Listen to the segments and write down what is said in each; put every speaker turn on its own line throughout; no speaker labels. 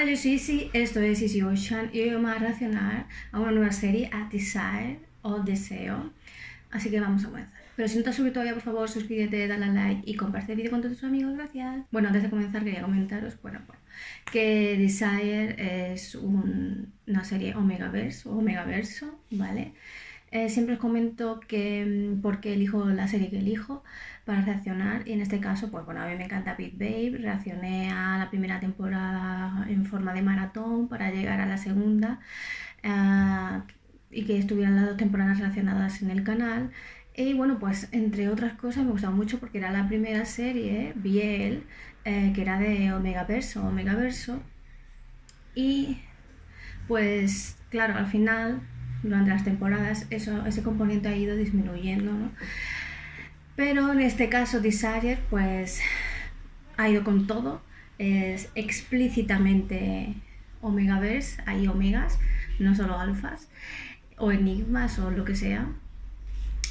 yo soy Isi, esto es Isi Ocean y hoy vamos a reaccionar a una nueva serie, a Desire o Deseo. Así que vamos a comenzar. Pero si no te has suscrito todavía, por favor, suscríbete, dale a like y comparte el vídeo con todos tus amigos, gracias. Bueno, antes de comenzar quería comentaros, que Desire es una serie Omegaverse o Omegaverso, ¿vale? Siempre os comento que por qué elijo la serie que elijo para reaccionar, y en este caso, pues bueno, a mí me encanta Beat Babe. Reaccioné a la primera temporada en forma de maratón para llegar a la segunda, y que estuvieran las 2 temporadas relacionadas en el canal. Y bueno, pues entre otras cosas me gustaba mucho porque era la primera serie, Biel, que era de Omegaverso. Y pues claro, al final, durante las temporadas, ese componente ha ido disminuyendo, ¿no? Pero en este caso Desire pues ha ido con todo, es explícitamente Omegaverse, hay omegas, no solo alfas o enigmas o lo que sea.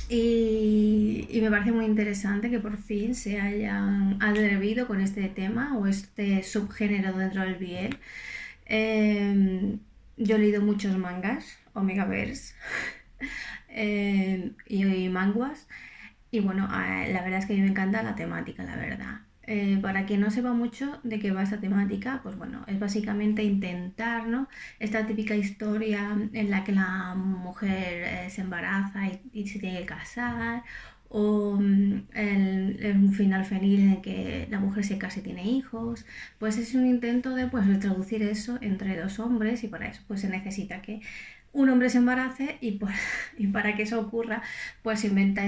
Y me parece muy interesante que por fin se hayan atrevido con este tema o este subgénero dentro del BL. Yo he leído muchos mangas, Omegaverse, y manguas. Y bueno, la verdad es que a mí me encanta la temática, la verdad. Para quien no sepa mucho de qué va esta temática, pues bueno, es básicamente intentar, ¿no? Esta típica historia en la que la mujer se embaraza y se tiene que casar, o un final feliz en el que la mujer se casa y tiene hijos. Pues es un intento de pues traducir eso entre dos hombres, y para eso pues se necesita que un hombre se embarace y para que eso ocurra pues se inventa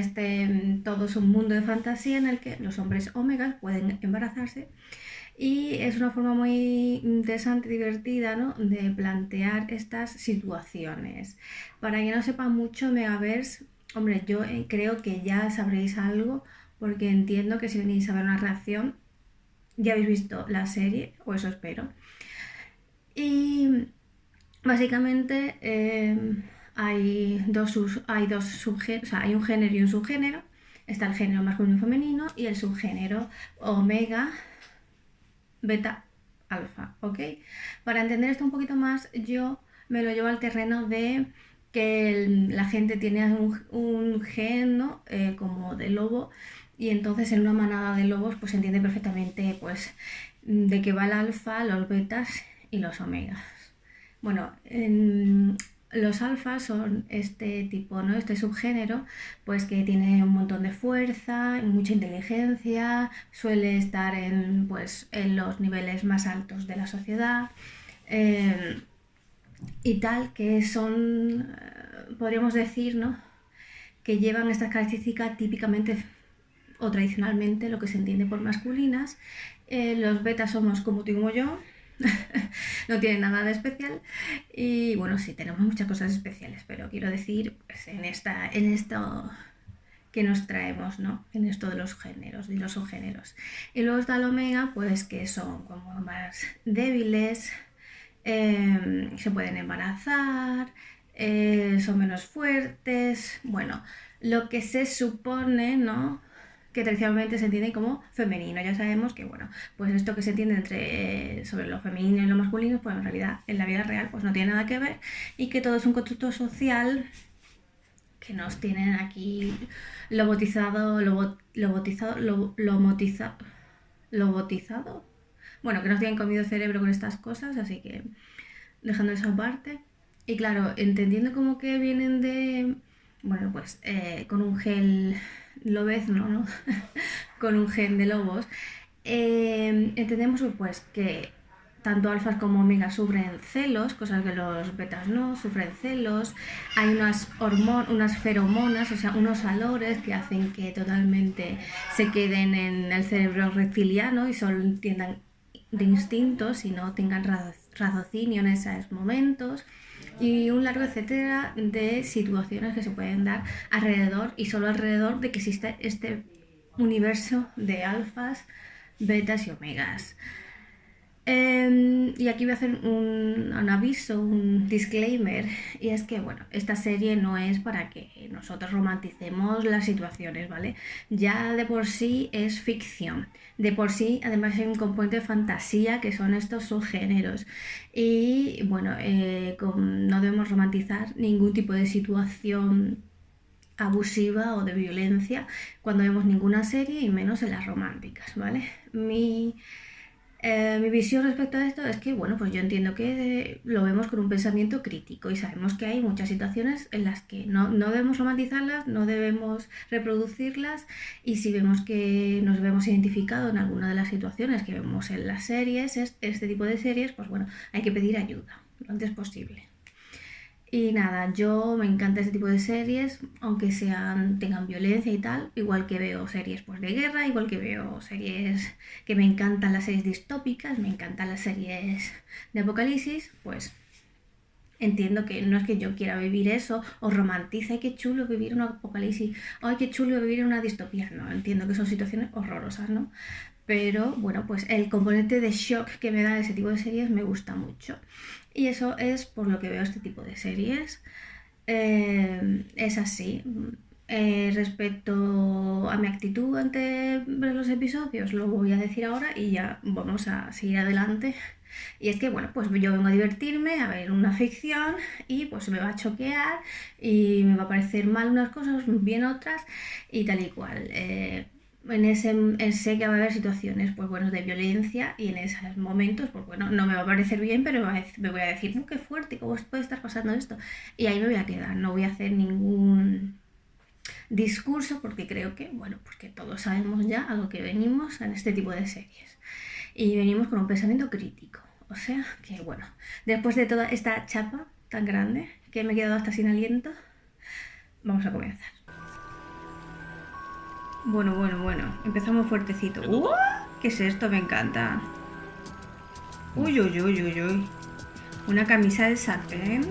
todo es un mundo de fantasía en el que los hombres omegas pueden embarazarse, y es una forma muy interesante y divertida, ¿no?, de plantear estas situaciones. Para quien no sepa mucho Megaverse, hombre, yo creo que ya sabréis algo, porque entiendo que si venís a ver una reacción ya habéis visto la serie, o eso espero. Y básicamente hay dos subgéneros, o sea, hay un género y un subgénero. Está el género masculino y femenino y el subgénero omega, beta, alfa, ¿ok? Para entender esto un poquito más, yo me lo llevo al terreno de que la gente tiene un gen, ¿no?, como de lobo, y entonces en una manada de lobos pues se entiende perfectamente pues de qué va el alfa, los betas y los omegas. Bueno, los alfas son este tipo, ¿no?, este subgénero, pues que tiene un montón de fuerza, mucha inteligencia, suele estar pues, en los niveles más altos de la sociedad, y tal, que son, podríamos decir, ¿no?, que llevan estas características típicamente o tradicionalmente lo que se entiende por masculinas. Los betas somos como tú y como yo, no tiene nada de especial, y bueno, sí, tenemos muchas cosas especiales, pero quiero decir, pues, en esto que nos traemos, ¿no?, en esto de los géneros y los subgéneros. Y luego está el omega, pues que son como más débiles, se pueden embarazar, son menos fuertes, bueno, lo que se supone, ¿no?, que tradicionalmente se entiende como femenino. Ya sabemos que, bueno, pues esto que se entiende sobre lo femenino y lo masculino, pues en realidad en la vida real pues no tiene nada que ver, y que todo es un constructo social que nos tienen aquí lobotizado, bueno, que nos tienen comido el cerebro con estas cosas, así que dejando eso aparte. Y claro, entendiendo como que vienen de, bueno, pues con un gel lobezno, ¿no? Con un gen de lobos, entendemos pues que tanto alfas como omegas sufren celos, cosas que los betas no sufren celos. Hay unas feromonas, o sea, unos olores que hacen que totalmente se queden en el cerebro reptiliano y solo entiendan de instintos y no tengan raciocinio en esos momentos, y un largo etcétera de situaciones que se pueden dar alrededor y solo alrededor de que existe este universo de alfas, betas y omegas. Y aquí voy a hacer un aviso, un disclaimer, y es que, bueno, esta serie no es para que nosotros romanticemos las situaciones, ¿vale? Ya de por sí es ficción, de por sí además hay un componente de fantasía que son estos subgéneros, y bueno, no debemos romantizar ningún tipo de situación abusiva o de violencia cuando vemos ninguna serie y menos en las románticas, ¿vale? Mi visión respecto a esto es que, bueno, pues yo entiendo que lo vemos con un pensamiento crítico y sabemos que hay muchas situaciones en las que no debemos romantizarlas, no debemos reproducirlas y si vemos que nos vemos identificados en alguna de las situaciones que vemos en las series, este tipo de series, pues bueno, hay que pedir ayuda lo antes posible. Y nada, yo me encanta este tipo de series, aunque tengan violencia y tal, igual que veo series pues, de guerra, igual que veo series que me encantan las series distópicas, me encantan las series de apocalipsis, pues entiendo que no es que yo quiera vivir eso o romantice, ay qué chulo vivir un apocalipsis, ay qué chulo vivir en una distopía, no, entiendo que son situaciones horrorosas, ¿no? Pero bueno, pues el componente de shock que me da ese tipo de series me gusta mucho. Y eso es por lo que veo este tipo de series. Es así. Respecto a mi actitud ante ver los episodios, lo voy a decir ahora y ya vamos a seguir adelante. Y es que, bueno, pues yo vengo a divertirme, a ver una ficción y pues me va a choquear y me va a parecer mal unas cosas, bien otras y tal y cual. Sé que va a haber situaciones pues bueno de violencia y en esos momentos pues bueno no me va a parecer bien pero me voy a decir no, qué fuerte, cómo puede estar pasando esto y ahí me voy a quedar, no voy a hacer ningún discurso porque creo que bueno pues que todos sabemos ya a lo que venimos en este tipo de series y venimos con un pensamiento crítico, o sea que bueno, después de toda esta chapa tan grande que me he quedado hasta sin aliento, vamos a comenzar. Bueno, empezamos fuertecito. ¿Qué es esto? Me encanta. Uy. Una camisa de satén.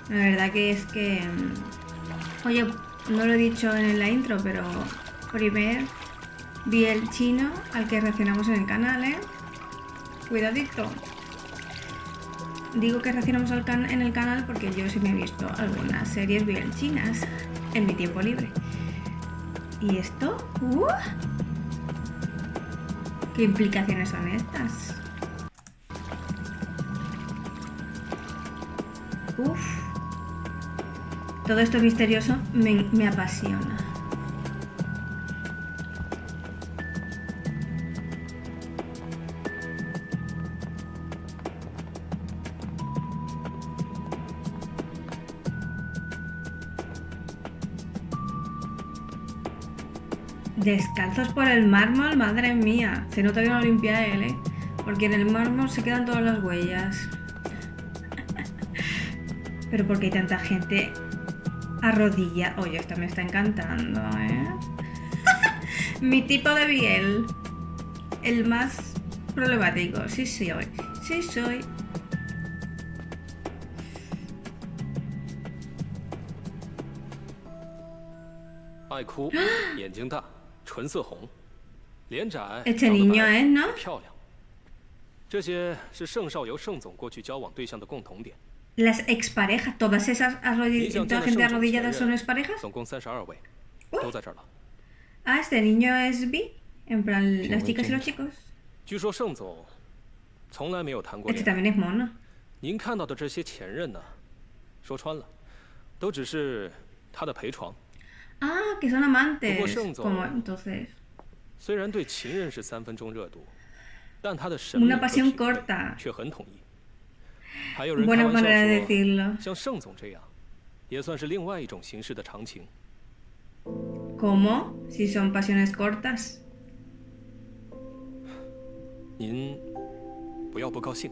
La verdad que es que... Oye, no lo he dicho en la intro, pero primero vi el chino al que reaccionamos en el canal, ¿eh? Cuidadito. Digo que reaccionamos en el canal porque yo sí me he visto algunas series bien chinas en mi tiempo libre. ¿Y esto? ¿Qué implicaciones son estas? Todo esto misterioso me apasiona. Descalzos por el mármol, madre mía. Se nota que no limpia él, ¿eh? Porque en el mármol se quedan todas las huellas. Pero ¿por qué hay tanta gente arrodillada? Oye, esto me está encantando, ¿eh? Mi tipo de Biel. El más problemático. Sí soy.
爱哭，眼睛大，唇色红，脸窄，
Este
长得
niño
白，
es, ¿no?
漂亮。这些是盛少由盛总过去交往对象的共同点。
Las exparejas, todas esas toda gente arrodillada son exparejas.
总共32位，都在这儿了。
Ah, este niño es bi, en plan las chicas y los chicos.
据说盛总从来没有谈过
Este
恋爱。
también es mono.
您看到的这些前任呢，说穿了，都只是他的陪床。
Ah, que son amantes.
不过盛总
Como entonces.
虽然对情人是3分钟热度，但他的审美
Una
和
pasión
品味
corta.
却很统一。还有人开
Buena
玩笑
manera de
说，
decirlo.
像盛总这样，也算是另外一种形式的长情。
¿Cómo? Si son pasiones cortas.
您不要不高兴。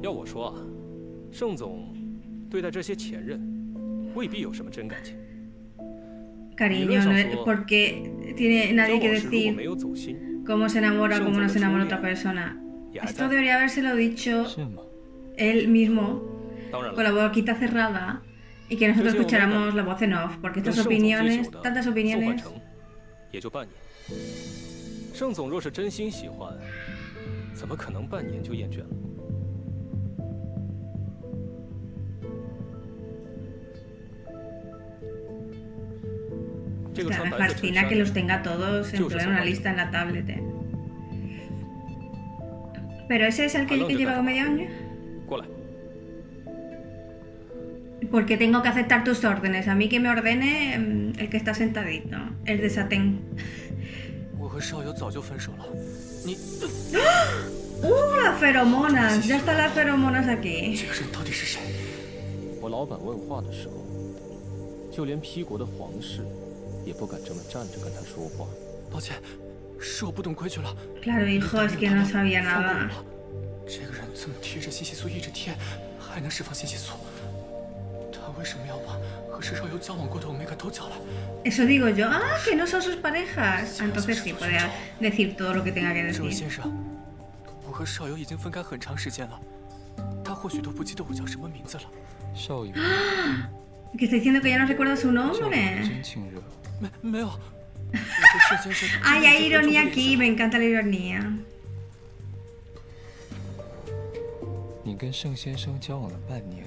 要我说啊，盛总对待这些前任，未必有什么真感情。
Cariño, no es porque tiene
交
nadie
往
que
时如果
decir
没有走心，
cómo se enamora, cómo no se enamora
盛总的初恋
otra persona.
也还
Esto
在。
debería habérselo dicho
是吗？
él mismo
当然
con la
了，
boquita cerrada y que nosotros
Yo sí,
escucháramos la voz en off, porque
跟
estas
盛总追
opiniones,
求的
tantas
傅焕
opiniones.
成，也就半年。盛总若是真心喜欢，怎么可能半年就厌倦了？这个
Me
穿白色衬
fascina
衫
que
的
los tenga todos en plan una lista en la tablet. Pero ese es el que lleva medio año.
过来，
Porque tengo que aceptar tus órdenes. A mí que me ordene el que está sentadito, el de satén.
我和少友早就分手了，你
Las feromonas. Ya están las feromonas aquí.
这个人到底是谁？
我老板问话的时候，就连P国的皇室也不敢这么站着跟他说话。
抱歉，是我不懂规矩了。
Claro, hijo, es que no sabía
放过
nada.
我吧。这个人这么贴着信息素一直贴，还能释放信息素，他为什么要把和石少游交往过的欧米伽都叫来？
Eso digo yo. Ah, que no son sus parejas. Entonces sí, podría decir todo lo que tenga que
这位
decir.
先生，我和少游已经分开很长时间了，他或许都不记得我叫什么名字了。
少友，
Que está diciendo que ya no recuerda su
少友
nombre.
真亲热。
没有，我和盛先生
Ay,
真的
hay
已经合作
ironía
过一
aquí.
次
Me encanta la ironía.
你跟盛先生交往了半年，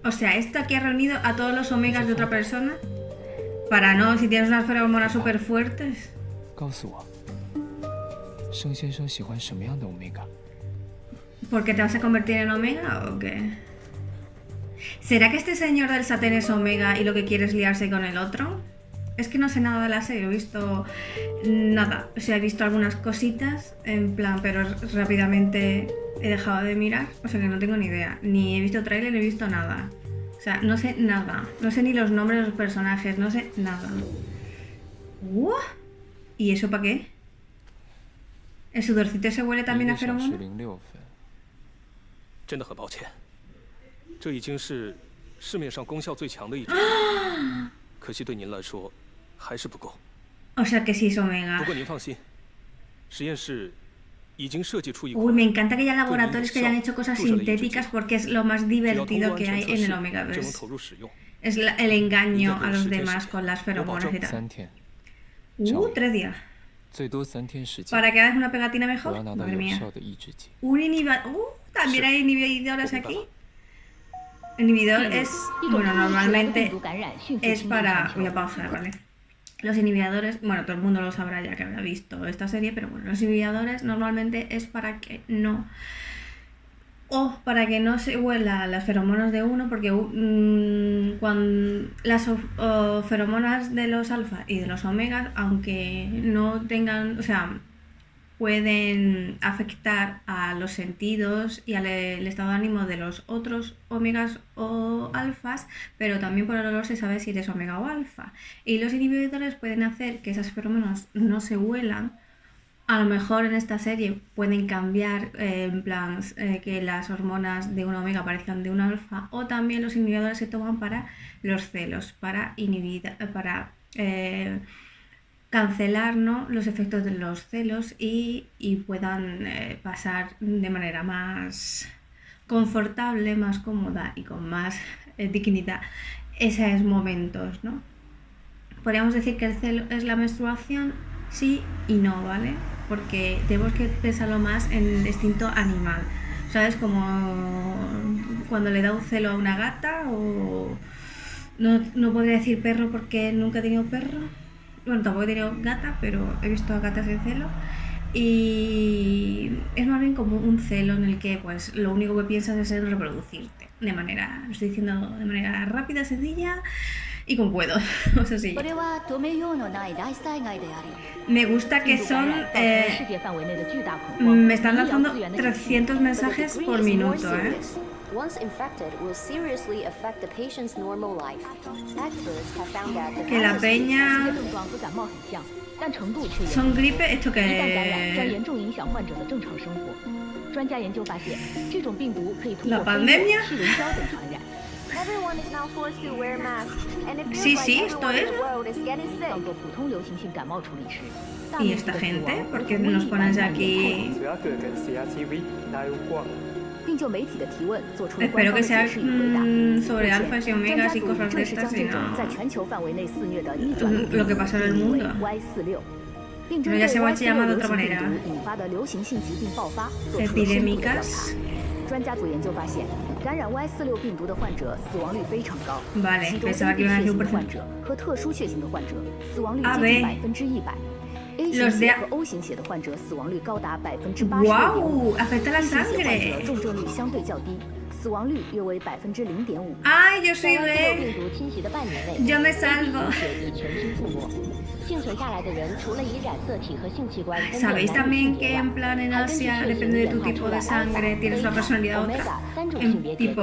O sea, esto aquí ha reunido a todos los omegas de otra persona. Para no, si tienes unas feromonas súper fuertes.
告诉我，盛先生喜欢什么样的欧米伽？
¿Por qué te vas a convertir en omega o qué? ¿Será que este señor del satén es omega y lo que quiere es liarse con el otro? Es que no sé nada de la serie, he visto nada. O sea, he visto algunas cositas, en plan, pero rápidamente he dejado de mirar. O sea que no tengo ni idea. Ni he visto tráiler, ni he visto nada. O sea, no sé nada. No sé ni los nombres de los personajes, no sé nada. ¿Y eso para qué? ¿El sudorcito se huele
一
también
个
a
小时
feromona?
06分。
真的很抱歉，这已经是市面上功效最强的一种，可惜对您来说还是不够。
O sea que sí es
不
omega.
过您放心，实验室已经设计出一
Uy,
款
me encanta que haya laboratorios que hayan hecho cosas sintéticas porque es lo más
只要通过
divertido
安
que
全
hay
测
en
试
el
就
Omegaverse.
能投入使用。
Es el engaño a los
Intento
demás
resistir
con las feromonas y tal.
3天，
3 días.
最多3天时间，
¿Para que hagas una pegatina
我
mejor?
要拿到
Madre
有
mía.
效的抑制剂。
Un inhibidor. También hay inhibidores aquí. Inhibidor es. Bueno, normalmente es para. Voy a pausar, ¿vale? Los inhibidores, bueno, todo el mundo lo sabrá ya que habrá visto esta serie, pero bueno, los inhibidores normalmente es para que no. O para que no se huela las feromonas de uno, porque cuando las feromonas de los alfa y de los omegas, aunque no tengan, o sea, pueden afectar a los sentidos y al el estado de ánimo de los otros omegas o alfas, pero también por el olor se sabe si eres omega o alfa. Y los inhibidores pueden hacer que esas feromonas no se huelan. A lo mejor en esta serie pueden cambiar, en plan, que las hormonas de un omega parezcan de un alfa, o también los inhibidores se toman para los celos, para inhibir, para cancelar, ¿no?, los efectos de los celos y puedan pasar de manera más confortable, más cómoda y con más dignidad esos momentos, ¿no? Podríamos decir que el celo es la menstruación, sí y no, ¿vale? Porque tenemos que pensarlo más en el instinto animal, ¿sabes? Como cuando le da un celo a una gata, o no podría decir perro porque nunca he tenido perro. Bueno, tampoco he tenido gata, pero he visto a gatas en celo. Y es más bien como un celo en el que pues lo único que piensas es en reproducirte. De manera, lo estoy diciendo de manera rápida, sencilla y con cuidado. O sea, sí. Me gusta que son... me están lanzando 300 mensajes por minuto, ¿eh?
Once infected, will seriously affect the patient's normal life. Experts have found that the
Que la peña...
症状和感冒很像，但程度却
Son gripe, esto
一旦感染，将
que...
严重影响患者的正常生活。专家研究发现，这种病毒可以通
La
过飞沫、
pandemia
气溶胶等传染。
everyone is now forced to wear masks, and it feels
Sí,
like
sí,
everyone
esto
in
es.
the world is getting
当
sick.
做普通流行性感冒处理时，大
¿Y
面积
esta
的死亡
gente?
和
¿Por qué
同
nos
一
pones
感染
aquí?
主要佢嘅 CRTV 大過。
并就媒体的提问做出了官
Espero
方
que
的解
sea
释与回答。
sobre alfas y
专
omegas
家
y
组
cosas
正
de
式
estas
将
y
这种
no
在全球范围内肆虐的逆转录
lo que pasa en el
病毒
mundo
定义为 Y46， 并针
Pero
对
ya se va a llamar de
Y46
otra
流行病
manera
毒引发的流行性疾病爆发做出了深入的调查。
epidémicas
专家组研究发现，感染 Y46 病毒的患者死亡率非常高，
Vale
其中
pensaba
AB
que iban a
血
decir
型
un
的患
porcentaje
者和特殊血型的患者死亡率
A
接近
ver
100%。A 型
los
血
de
和 O 型血的患者死亡率高达86.5%。
wow afecta la
B 型血患者
sangre
重症率相对较低，死亡率约为0.5%。
ay yo
在
soy
Y46
B
病毒侵袭的半年内
yo me
，A
salvo
型血已全军覆没。幸存下来的人，除了以染色体和性器官分辨
sabéis
男女性
también
别
que
外，
en plan en
还根据
Asia
血型
depende de
演
tu
化
tipo
出了
de sangre tienes una
alpha、
personalidad u
贝
otra
塔、omega 三种性
en
别结构。
tipo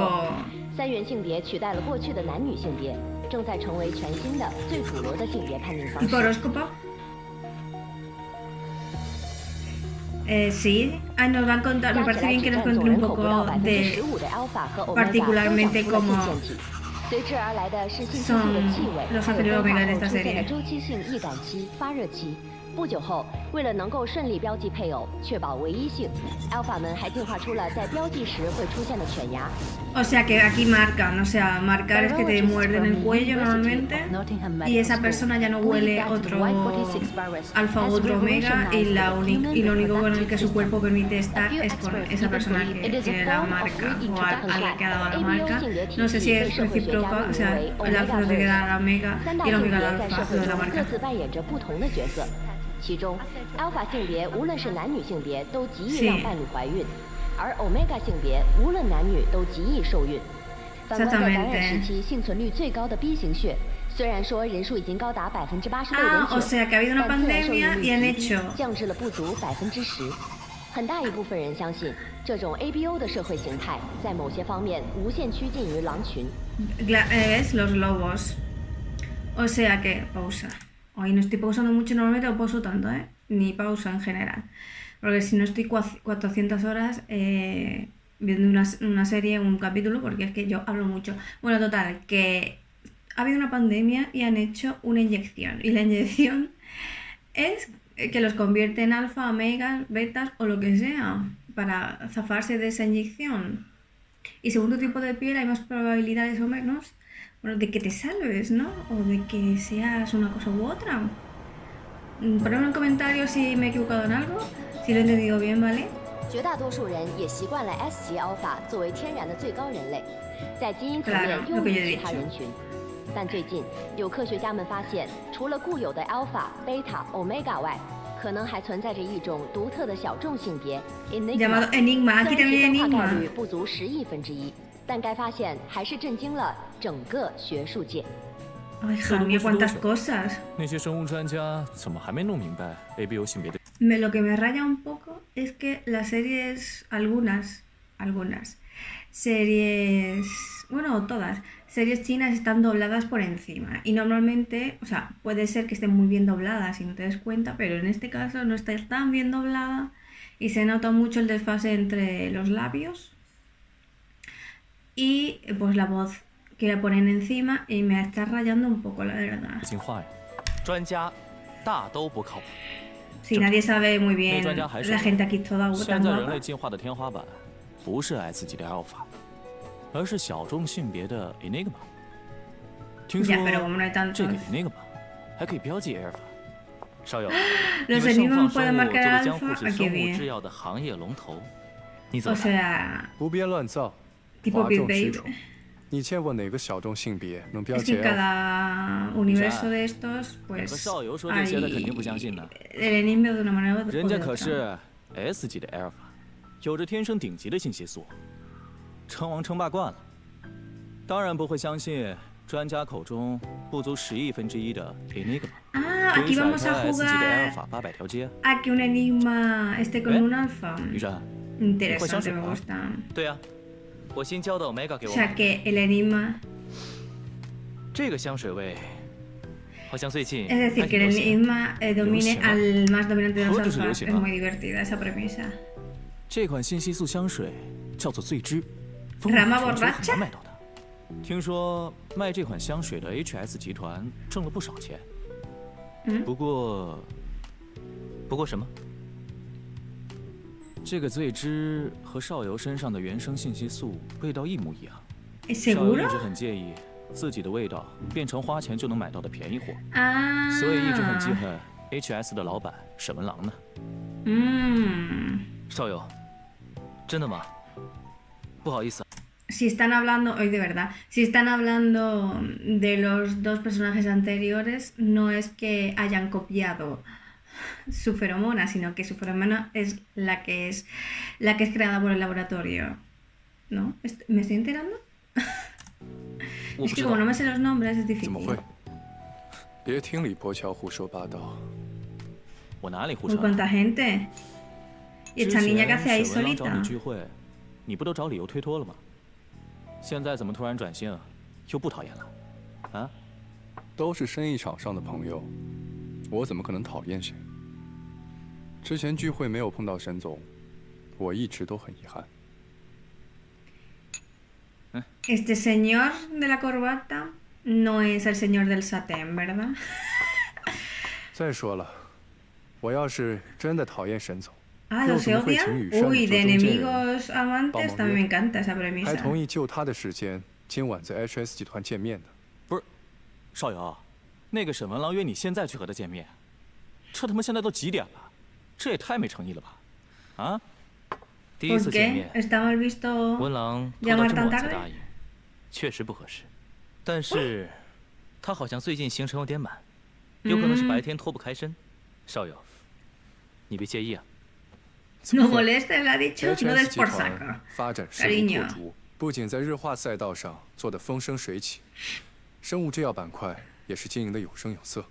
三元性别取代了过去的男女性别，正在成为全新的最主流的性别判定方
tipo
式。
horóscopo sí ay nos van a contar me
加起
parece
来
bien
只
que nos
占
cuente
总
un
人口不到
poco
15%
de
的 alpha 和 omega 都
particularmente
长出了
como
性腺体，随之而来的是性激素
son
的气味，
los
还有
anteriores
分化
omegas de
后
esta
出现的
serie
周期性易感期、发热期。不久后，为了能够顺利标记配偶，确保唯一性，alpha 们还进化出了在标记时会出现的犬牙。
o sea que aquí marcan o sea marcar es que te muerden el cuello normalmente y esa persona ya no huele otro alfa u otro omega y lo único con el que su cuerpo permite estar es con esa persona que tiene la marca o a la que ha dado la marca. No sé si es recíproca, o sea, el alfa lo tiene que dar al omega
三
y
大
el
性
omega
别
al
在社
alfa
会
lo de la
中各
marca.
自扮演着不同的角色，其中 alpha 性别无论是男女性别都极易让伴侣怀孕，而 omega 性别无论男女都极易受孕。反观在感染时期幸存率最高的 B 型血，虽然说人数已经高达86.9%，
o sea que ha habido una
但自然受孕
pandemia
率
y han
极低
hecho
降至了不足10%。很大一部分人相信，这种 ABO 的社会形态在某些方面无限趋近于狼群。
es los lobos. O sea que, pausa. Hoy no estoy pausando mucho, normalmente no pauso tanto, ¿eh? Ni pausa en general. Porque si no estoy 400 horas viendo una serie, un capítulo, porque es que yo hablo mucho. Bueno, total, que ha habido una pandemia y han hecho una inyección. Y la inyección es que los convierte en alfa, omegas, betas o lo que sea para zafarse de esa inyección. Y según tu tipo de piel hay más probabilidades o menos, bueno, de que te salves, ¿no? O de que seas una cosa u otra. Ponedme en el comentario si me he equivocado en algo, si lo he entendido bien, ¿vale?
绝大多数人也习惯了 S 级 alpha 作为天然的最高人类，在基因层面
Claro,
优
lo que
于
yo he
其他
dicho.
人群。但最近有科学家们发现，除了固有的 alpha、beta、omega 外，可能还存在着一种独特的小众性别
Llamado
enigma。
Enigma,
虽
aquí
然其
también
分化概
Enigma.
率不足10亿分之一，但该发现还是震惊了整个学术界。
Ay, Javier, cuántas cosas.
那些生物专家怎么还没弄明白 ABO 性别的？
Lo que me raya un poco es que las series, algunas series, bueno, todas, series chinas están dobladas por encima. Y normalmente, o sea, puede ser que estén muy bien dobladas y no te des cuenta, pero en este caso no está tan bien doblada y se nota mucho el desfase entre los labios y pues la voz que le ponen encima y me está rayando un poco, la verdad.
进化呀，
专家大都不靠谱。
Si nadie sabe muy
那
bien,
专家还说
la gente aquí toda
现
tan
在人类
guapa.
进化的天花板不是 S 级的 alpha，而是小众性别的 enigma。听说
Ya, pero como no hay
这个
tantos.
enigma 还可以标记 alpha。少友，
Los
你们盛
enigmas
放生
pueden
物
marcar
作为江户
alfa,
市
aquí
生物
bien.
制药的行业龙头，你怎
O
么看？
sea,
胡编乱造，
tipo
哗
Big
众取
Babe.
宠。你见过哪个小众性别能标
Es
记
que en
alpha？
cada universo de estos,
和
pues
少游说这些的肯
hay
定不相信呢。
el enigma de una manera u
人家
de
可
otra.
是 S 级的 alpha，有着天生顶级的性激素，称王称霸惯了，当然不会相信专家口中不足10亿分之一的 enigma。
Ah,
可以
aquí
甩
vamos
开
a
S 级的
jugar
alpha 800条街。
a que un enigma esté con
¿Eh?
un alfa.
雨珊，
Interesante, me
会
gusta.
对呀、我新交的 omega 给
O
我
sea
买的，
que el enigma,
这个香水味好像最近
es decir,
还
que
挺
el
流行。
enigma domine
Luciana.
al más dominante de los
Joder,
alfas.
Luciana.
Es muy divertida esa premisa.
这款信息素香水叫做醉之，风
Rama
靡全球，很
borracha
难买到的。听说卖这款香水的 HS 集团挣了不少钱。
嗯
不过什么？这个罪之和少游身上的原生信息素味道一模一样。少游一
¿Seguro?
直很介意自己的味道变成花钱就能买到的便宜货，
Ah.
所以一直很记恨 HS 的老板沈文郎呢。
少游，真的吗？不好意思。
Si están hablando, hoy de verdad, si están hablando de los dos personajes anteriores, no es que hayan copiado su feromona, sino que su feromona es la que es creada por el laboratorio. ¿No? ¿Me estoy enterando?
我
Es
不
que
知
como
道
no。me sé los nombres es
怎么
difícil.
会？别听李伯乔胡说八道。
我哪里胡
Uy,
说？
cuánta gente. Y
之
esta
前
niña que hace ahí
沈文郎找
solita.
你聚会，你不都找理由推脱了吗？现在怎么突然转性，又不讨厌了？啊？
都是生意场上的朋友，我怎么可能讨厌谁？之前聚会没有碰到沈总，我一直都很遗憾。
Este señor de la corbata no es el señor del satén, ¿verdad?
再说了，我要是真的讨厌沈总，
Ah,
又
¿los
怎么会
odian?
请雨山
Uy,
做
de
中间人，
enemigos amantes también me encanta esa
还
premisa.
同意就他的时间，今晚在 HS 集团见面的？
不是，少游，那个沈文郎约你现在去和他见面，这他妈现在都几点了？这也太没诚意了吧？啊？
第一
¿Por
次见
qué?
面，
¿Está mal visto
文郎拖到
llamar
这么
tan
晚才
tarde?
答应，确实不合适。但是，他好像最近行程有点满，有可能是白天脱不开身。少游，你别介意啊。
No molestes, le ha dicho. No
HS
des
集
por
团
saco.
发展势如
Cariño
破竹，不仅在日化赛道上做得风生水起，生物制药板块也是经营得有声有色。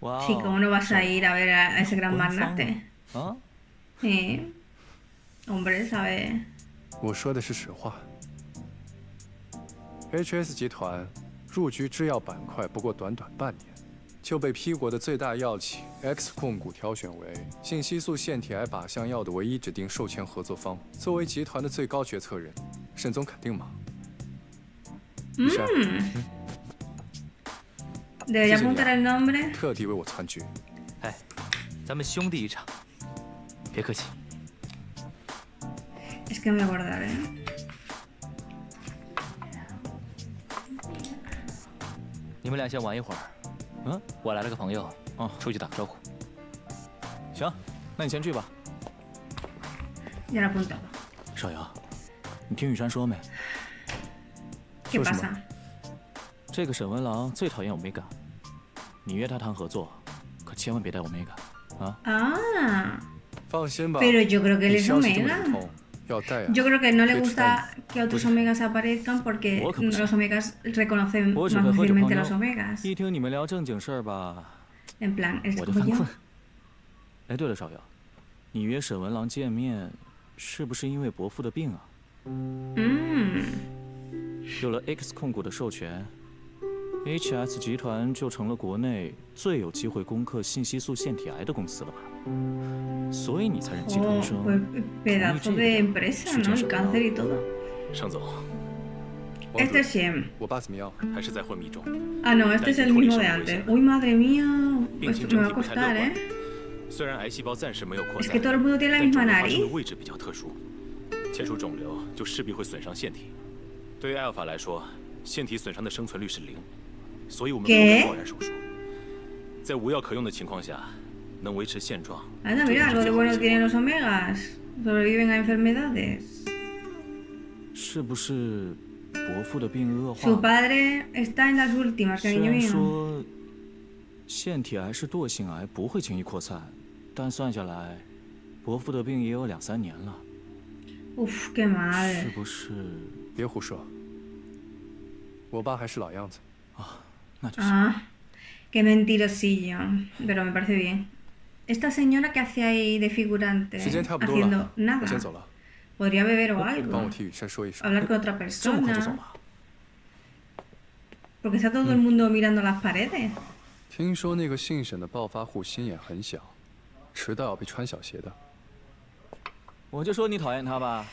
哇
Sí, ¿cómo no vas a ir a ver a ese gran
官方
magnate?
啊！
Sí. Hombre, sabe.
我说的是实话。HS 集团入局制药板块不过短短半年，就被 P 国的最大药企 X 控股挑选为信息素腺体癌靶向药的唯一指定授权合作方。作为集团的最高决策人，沈总肯定忙。雨山，
Debería apuntar el nombre.
特地为我参局。
哎，咱们兄弟一场，别客气。
Es que me voy a acordar, ¿eh?
你们俩先玩一会儿，
嗯，
我来了个朋友，
哦
出去打个招呼。
行，那你先去吧。
Ya lo he apuntado.
少游，你听雨山说没？
¿Qué
说什
pasa?
么？这个沈文郎最讨厌Omega，你约他谈合作，可千万别带Omega啊！
Ah.
放心吧，
Pero yo creo que él
你
es
消息这么
Omega.
灵通，要带啊。
Yo creo que no le
Qué
gusta que otros omegas aparezcan porque
Vos que
los omegas reconocen
我
más
只会喝酒朋
fácilmente
友
los omegas.
一听你们聊正经事儿吧，
En plan, es
我就
como
犯
yo.
困。哎，对了，少游，你约沈文郎见面，是不是因为伯父的病啊？
Mm.
有了 X 控股的授权 ，HS 集团就成了国内最有机会攻克信息素腺体癌的公司了吧？所以你才忍气吞
Oh,
声，
pues
同意
pedazo
这
de
个
empresa,
去
¿no?
见
El
沈文郎
cáncer y todo.
盛总，
王
Este
主
es Shem.
我爸怎么样？
还是在昏迷中，
Ah, no, este es el mismo de antes. Uy, madre mía.
病
Esto
情
me
整
va
体
a
不太乐
costar,
观
¿eh?。
虽然癌细胞暂时没有扩
Es
散，
que todo el mundo tiene la
但
misma
肿瘤发生的
nariz.
位置比较特殊，切除肿瘤就势必会损伤腺体。对于艾尔法来说，腺体损伤的生存率是0，所以我们不敢贸然手术。在无药可用的情况下，能维持现状，
Anda,
这
mira,
就是
algo
最
de
好的
bueno
结
tienen
果。
los omegas. Sobreviven a enfermedades.
是不是伯父的病恶化
Su
了？
padre está en las últimas,
虽
cariño
然
mío.
说腺体癌是惰性癌，不会轻易扩散，但算下来，伯父的病也有2、3年了，
Uf, qué
是
mal.
不是？
别胡说，我爸还是老样子。
那就行。
Ah, qué mentirosillo. Pero me parece bien. Esta señora que hace ahí de figurante,
时间差不多
haciendo
了，我
nada.
先走了，
Podría beber o
帮
algo.
我替雨山说一声。
Hablar con otra
这么快就走
persona.
了？
Porque está todo el mundo mirando las paredes.
听说那个姓沈的暴发户心眼很小，迟到要被穿小鞋的。
我就说你讨厌他吧，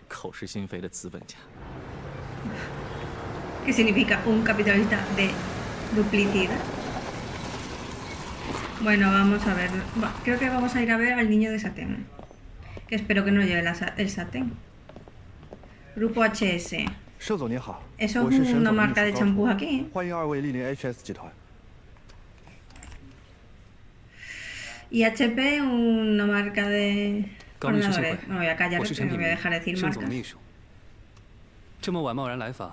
口是心非的资本家。
¿Qué significa un capitalista de duplicidad? Bueno, vamos a ver. Creo que vamos a ir a ver al niño de Satén. Que espero que no lleve el satén. Grupo HS.
盛总您好，
Eso
我
es
是沈
una
总的
marca
秘
de
书高
champú
楚
aquí.
欢迎二位莅临 HS 集团。
Y HP, una marca de
高秘书幸会
ordenadores. Me voy a callar,
我是
que
陈
no
品
voy a
明
dejar de decir
盛总
marcas.
秘书。这么晚贸然来访，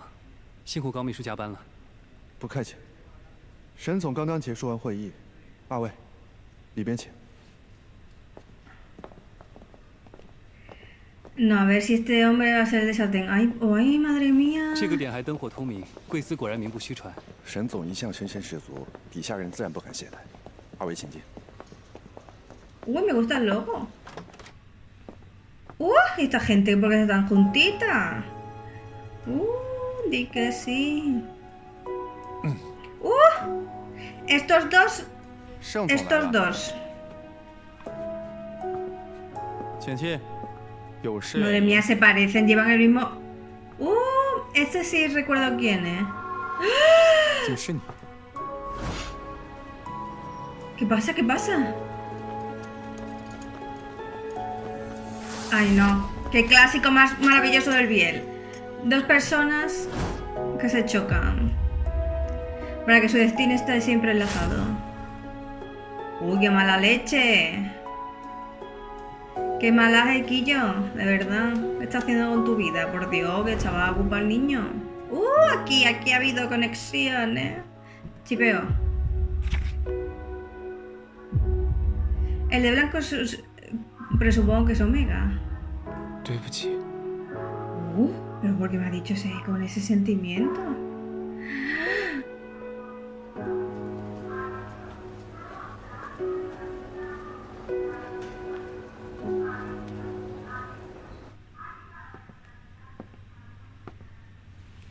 辛苦高秘书加班了。
不客气。沈总刚刚结束完会议，二位，里边请。
No, a ver si este hombre va a ser de satén. Ay, ay, madre mía.
这个点还灯火通明，贵司果然名不虚传。
沈总一向身先士卒，底下人自然不敢懈怠。二位请进。
Uy, me gusta el logo. Esta gente, ¿por qué está tan juntita? Di que sí. Estos dos.
盛总来
Estos
了。
dos.
请进。有事。
Madre mía, se parecen, llevan el mismo. Este sí recuerdo quién es.
就是你。
¿Qué pasa? ¿Qué pasa? Ay, no. Qué clásico más maravilloso del Biel. Dos personas que se chocan para que su destino esté siempre enlazado. Uy, qué mala leche. Qué malaje, Quillo. De verdad. ¿Qué estás haciendo con tu vida? Por Dios, que chaval ocupa el niño. Aquí ha habido conexiones. Chipeo. El de blanco es... Pero supongo que es Omega.
对不起，
¿Pero por qué me ha dicho con ese sentimiento?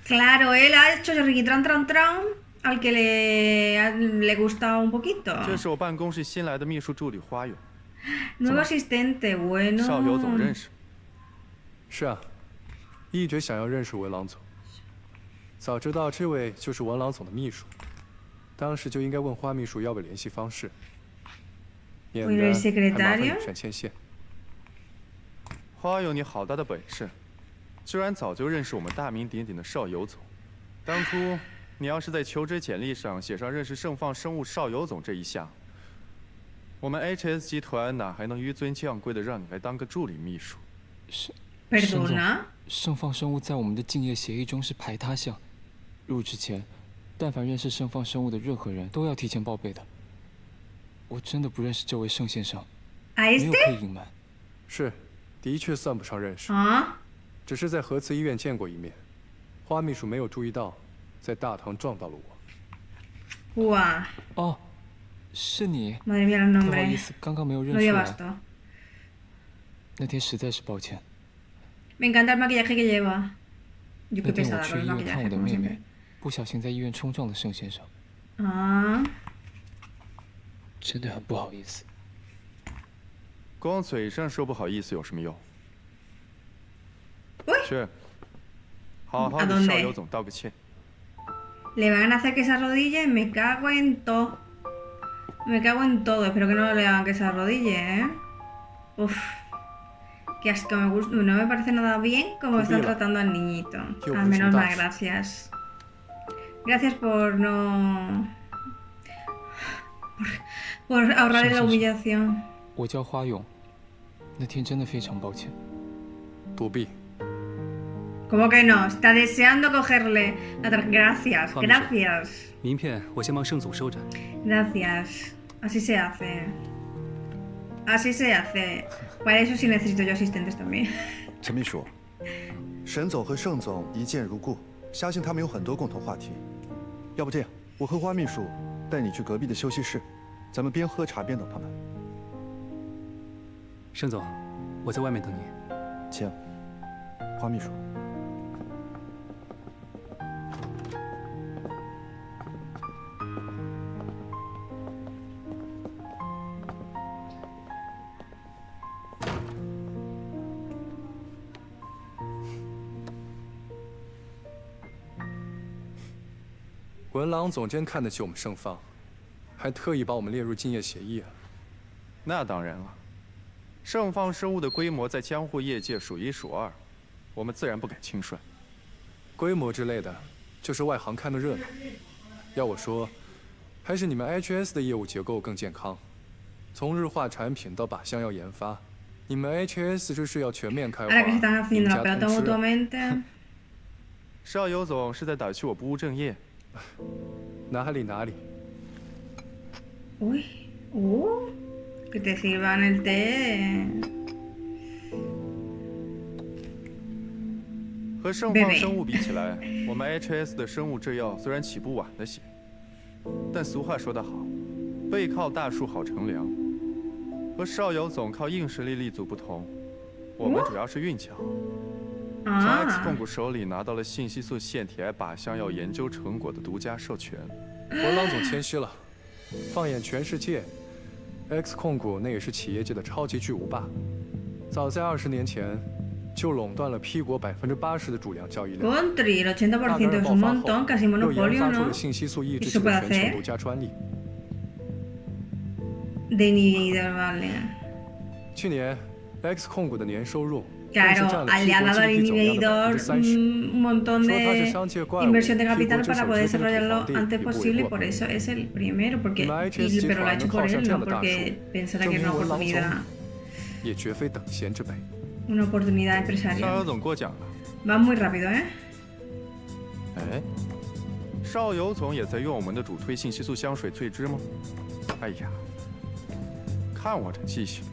Claro, él ha hecho el riquitran tran tran al que le gusta un poquito.
这是我办公室新来的秘书助理花勇。
Nuevo asistente, bueno.
邵有总认识。是啊，一直想要认识文郎总。早知道这位就是文郎总的秘书，当时就应该问花秘书要个联系方式，免得还麻烦女神牵线。花有你好大的本事，居然早就认识我们大名鼎鼎的邵有总。当初你要是在求职简历上写上认识盛放生物邵有总这一项，我们 HS 集团哪还能纡尊降贵的让你来当个助理秘书？
沈
总，
盛放生物在我们的竞业协议中是排他项，入职前，但凡认识盛放生物的任何人都要提前报备的。我真的不认识这位盛先生，没有可以隐瞒。
是，的确算不上认识。只是在核磁医院见过一面，花秘书没有注意到，在大堂撞到了我。
哇！
哦，是你。
不好
意思，刚刚没有认出来。那天实在是抱歉。
Me encanta el maquillaje que lleva. Yo qué
那天
pesada
我去
con el
医院看
maquillaje,
我的
como
妹
siempre.
妹，不小心在医院冲撞了盛先生。真的很不好意思。
光嘴上说不好意思有什么用？去，好好给邵有总道个歉。
Le van a hacer que se arrodille, me cago en todo. Me cago en todo. Espero que no le hagan que se arrodille, ¿eh? Uf. Qué asco, no me parece nada bien cómo están tratando al niñito. Al menos más, gracias. Gracias por no... por ahorrar la humillación.
我叫花勇，那天真的非常抱歉。
不必。
¿Cómo que no? Está deseando cogerle la Gracias, gracias.
名片我先帮盛总收着。
Gracias. Así se hace. Así se hace. Para eso sí necesito yo asistentes también.
陈秘书，沈总和盛总一见如故，相信他们有很多共同话题。要不这样，我和花秘书带你去隔壁的休息室，咱们边喝茶边等他们。
盛总，我在外面等你。
请，花秘书。
文郎总监看得起我们盛放，还特意把我们列入竞业协议啊。那当然了，
盛放生物的规模在江户业界数一数二，我们自然不敢轻率。
规模之类的，就是外行看的热闹。要我说，还是你们 HS 的业务结构更健康。从日化产品到靶向药研发，你们 HS 这是要全面开花，赢家通吃。
邵有总是在打趣我不务正业。
哪里。
Uy, que te sirvan el té.
和盛放生物比起来，我们 HS 的生物制药虽然起步晚了些，但俗话说得好，背靠大树好乘凉。和邵有总靠硬实力立足不同，我们主要是运气好。从 X 控股手里拿到了信息素腺体癌靶向药研究成果的独家授权。
文郎总谦虚了，放眼全世界 ，X 控股那也是企业界的超级巨无霸，早在20年前就垄断了 P 国80%的主量交易量。
Country, el 80% es un montón, casi
又研
monopolio,
发出
¿no?
了信息素抑制
¿Eso
剂的
puede
全球
hacer?
独家专利。
De inhibidor, vale.
去年 X 控股的年收入。
Claro, le ha dado al inhibidor un montón de inversión de capital para poder desarrollarlo antes posible y por eso es el primero, pero lo ha hecho por él, no porque pensara que era una oportunidad empresarial.
邵有总过奖了。
Va muy rápido, ¿eh?
哎，邵有总也在用我们的主推信息素香水萃汁吗？哎呀，看我这记性。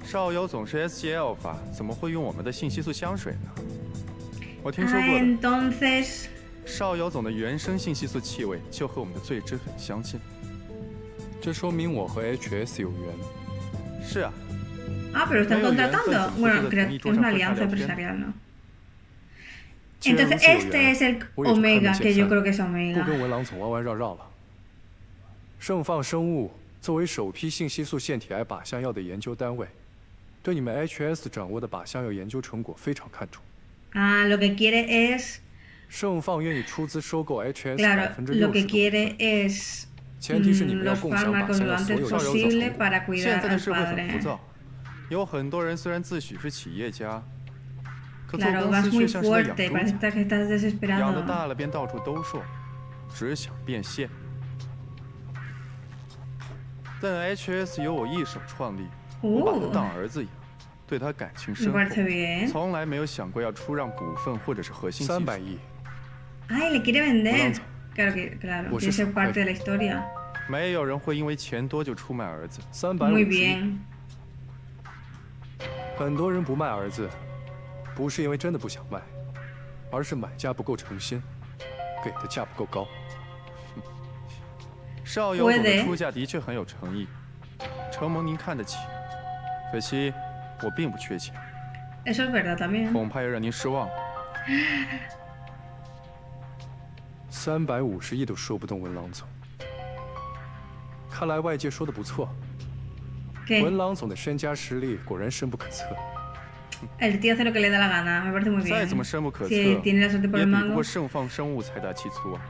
邵有总是 SG Alpha， 怎么会用我们的信息素香水呢？我听说过的。邵有总的原生信息素气味就和我们的萃汁很相近，
这说明我和 HS 有缘。
是啊。
pero están contratando. Bueno, creo que es una alianza empresarial, ¿no? Entonces este es el Omega, que yo creo que es Omega.
不跟文郎总弯弯绕绕了。盛放生物作为首批信息素腺体癌靶向药的研究单位。 对你们 HS 掌握的靶向药研究成果非常看重。
lo que quiere es
盛放愿意出资收购 HS
lo que quiere es
前提是你们要
los
共享靶
fármacos
向
lo
药所
antes
有的
posible para cuidar
现在的
al
社会很浮
padre.
躁，有很多人虽然自诩是企业家，可做
Claro,
公
vas
司
muy
却像是在养
fuerte,
猪
parece
仔，
que estás
养
desesperado.
的大了便到处兜售，只想变现。但 HS 由我一手创立，我把他当儿子养。 对他感情深厚，从来没有想过要出让股份或者是核心技术。
300亿。
Ay, le quiere vender. Claro que, claro, quiere ser parte de la historia.
没有人会因为钱多就出卖儿子。
Muy bien.
很多人不卖儿子，不是因为真的不想卖，而是买家不够诚心，给的价不够高。
邵有总的出价的确很有诚意，承蒙您看得起，可惜。 我并不缺钱，
Eso es verdad también.
恐怕要让您失望了。
350亿都说不动文郎总，看来外界说的不错。文郎总的身家实力果然深不可测。
El tío hace lo que le da la gana, me parece muy bien.
再怎么深不可测，
Si tiene la suerte por
也
el
比不过
mango.
盛放生物财大气粗啊！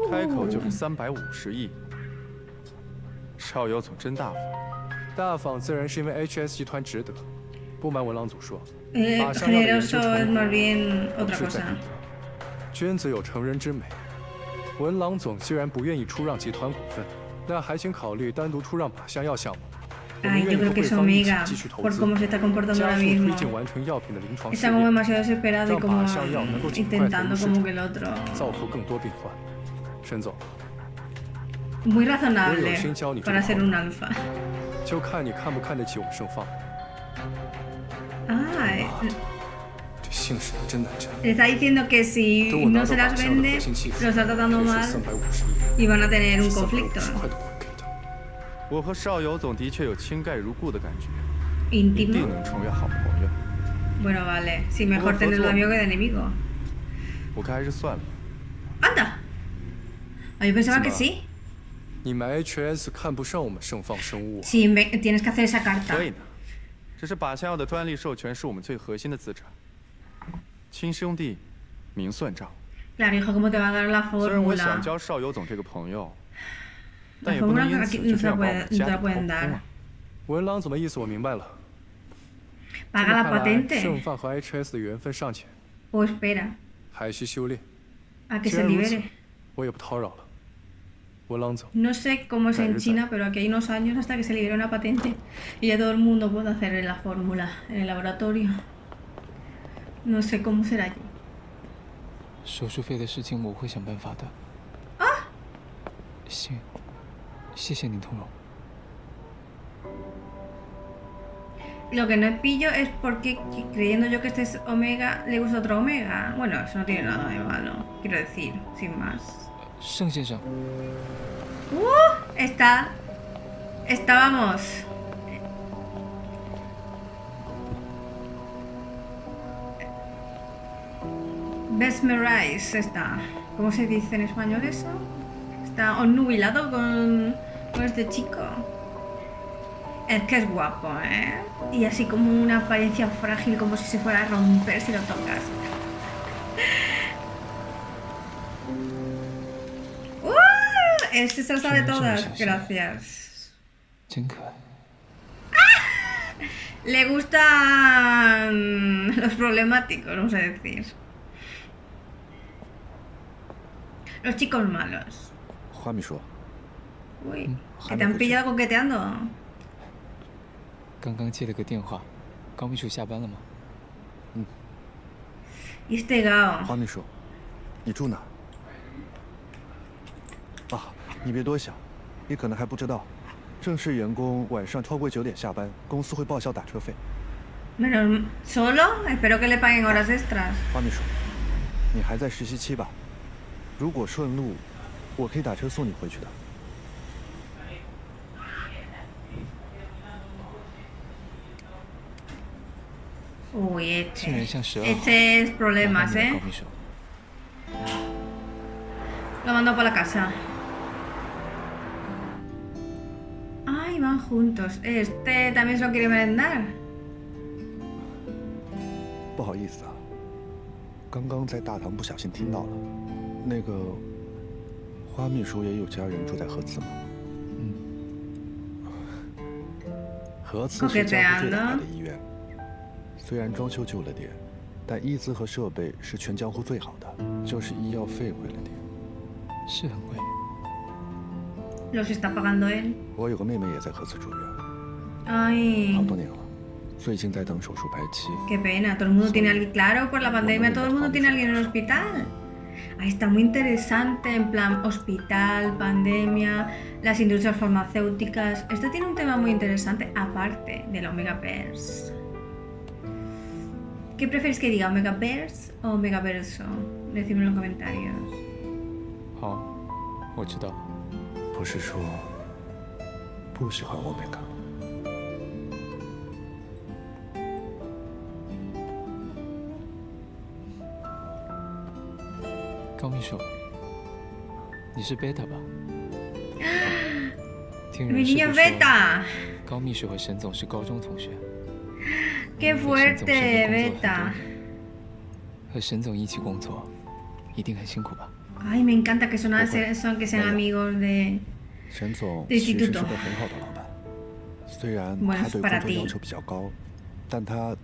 开口就是350亿，邵有总真大方。
大方自然是因为 HS 集团值得。不瞒文郎总说，
generoso es más bien otra cosa。
君子有成人之美。文郎总既然不愿意出让集团股份，那还请考虑单独出让靶向药项目。
Ay, yo creo que es Omega, por cómo se está comportando ahora mismo. Está como demasiado desesperado y como intentando como que el otro.
造福更多病患。沈总。
Muy razonable para ser un alfa.
就看你看不看得起我们盛放。
Ay.
这姓沈的真难缠。
Le está diciendo que si no se las vende, lo está tratando mal y van a tener un conflicto.
我和邵有总的确有亲盖如故的感觉，
Íntimo.
一定能成为好朋友。
Bueno, vale. Si mejor tenerlo de amigo que de enemigo.
我看还是算了。
Anda. Yo pensaba que sí.
你们 HS 看不上我们盛放生物。
Sí, tienes que hacer esa carta.
可以呢，只是靶向药的专利授权是我们最核心的资产。亲兄弟，明算账。
Claro, hijo, ¿cómo te va a dar la
虽然我想
fórmula?
交邵有总这个朋友，
La
但也不能
fórmula
因
no
此
te
就这样把我
la
们家里掏
pueden
空
dar.
了。
文郎总的意思我明白了。
Paga la patente.
圣范和 HS 的缘分尚浅。
O espera
还需修炼。
a que
既
se
然如此，
libere.
我也不叨扰了。我朗走。
No sé cómo es en China, pero aquí hay unos años hasta que se libera una patente y ya todo el mundo puede hacer la fórmula en el laboratorio. No sé cómo será allí.
手术费的事情我会想办法的。
啊！
行，谢谢您，通融。
Lo que no pillo es porque, creyendo yo que este es Omega, le gusta otro Omega. Bueno, eso no tiene nada de malo, quiero decir, sin más.
盛先生，
Estábamos. Mesmerize está. ¿Cómo se dice en español eso? Está obnubilado con este chico. Es que es guapo, ¿eh? Y así como una apariencia frágil, como si se fuera a romper si lo tocas. Este se lo sabe todas. Gracias. Le gustan los problemáticos, vamos a decir. Los chicos malos.
花秘书，
Uy, que te han pillado coqueteando.
刚刚接了个电话，高秘书下班了吗？
Y este gao.
花秘书，你住哪？啊，你别多想，你可能还不知道，正式员工晚上超过9点下班，公司会报销打车费。
Pero solo, espero que le paguen horas extras.
花秘书，你还在实习期吧？如果顺路，我可以打车送你回去的。
Uy,
竟然像蛇。
este es problemas,
高
¿eh?
秘书，
Lo mando para la casa. Ay, van juntos. Este también se lo quiere merendar.
不好意思啊，刚刚在大堂不小心听到了。那个花秘书也有家人住在和慈吗？和慈是江湖最大牌的医院，虽然装修旧了点，但医资和设备是全江湖最好的，就是医药费贵了点。
是很贵。
Los está pagando él.
我有个妹妹也在和慈住院，
Ay,
好多年了，最近在等手术排期。
qué pena. Todo el mundo tiene alguien. Claro, por la pandemia todo el mundo tiene alguien en el hospital. Ahí está muy interesante, en plan hospital, pandemia, las industrias farmacéuticas. Esto tiene un tema muy interesante aparte del Omegaverse. ¿Qué preferís que diga, Omegaverse o Omegaverso? Decidme en los comentarios.
好，我知道。
不是说不喜欢欧米伽？
高秘书，你是贝塔吧？听人
Mi
事
niño
不说，
Beta.
高秘书和沈总是高中同学。
Qué
和沈总身
fuerte,
边工作很
Beta.
多年和沈总一起工作，一定很辛苦吧？
Ay, me encanta que son que sean amigos de.
沈总
de
其实是
instituto.
个很好的老板，虽然
Bueno,
他
es
对
para
工作
ti.
要求比较高，但他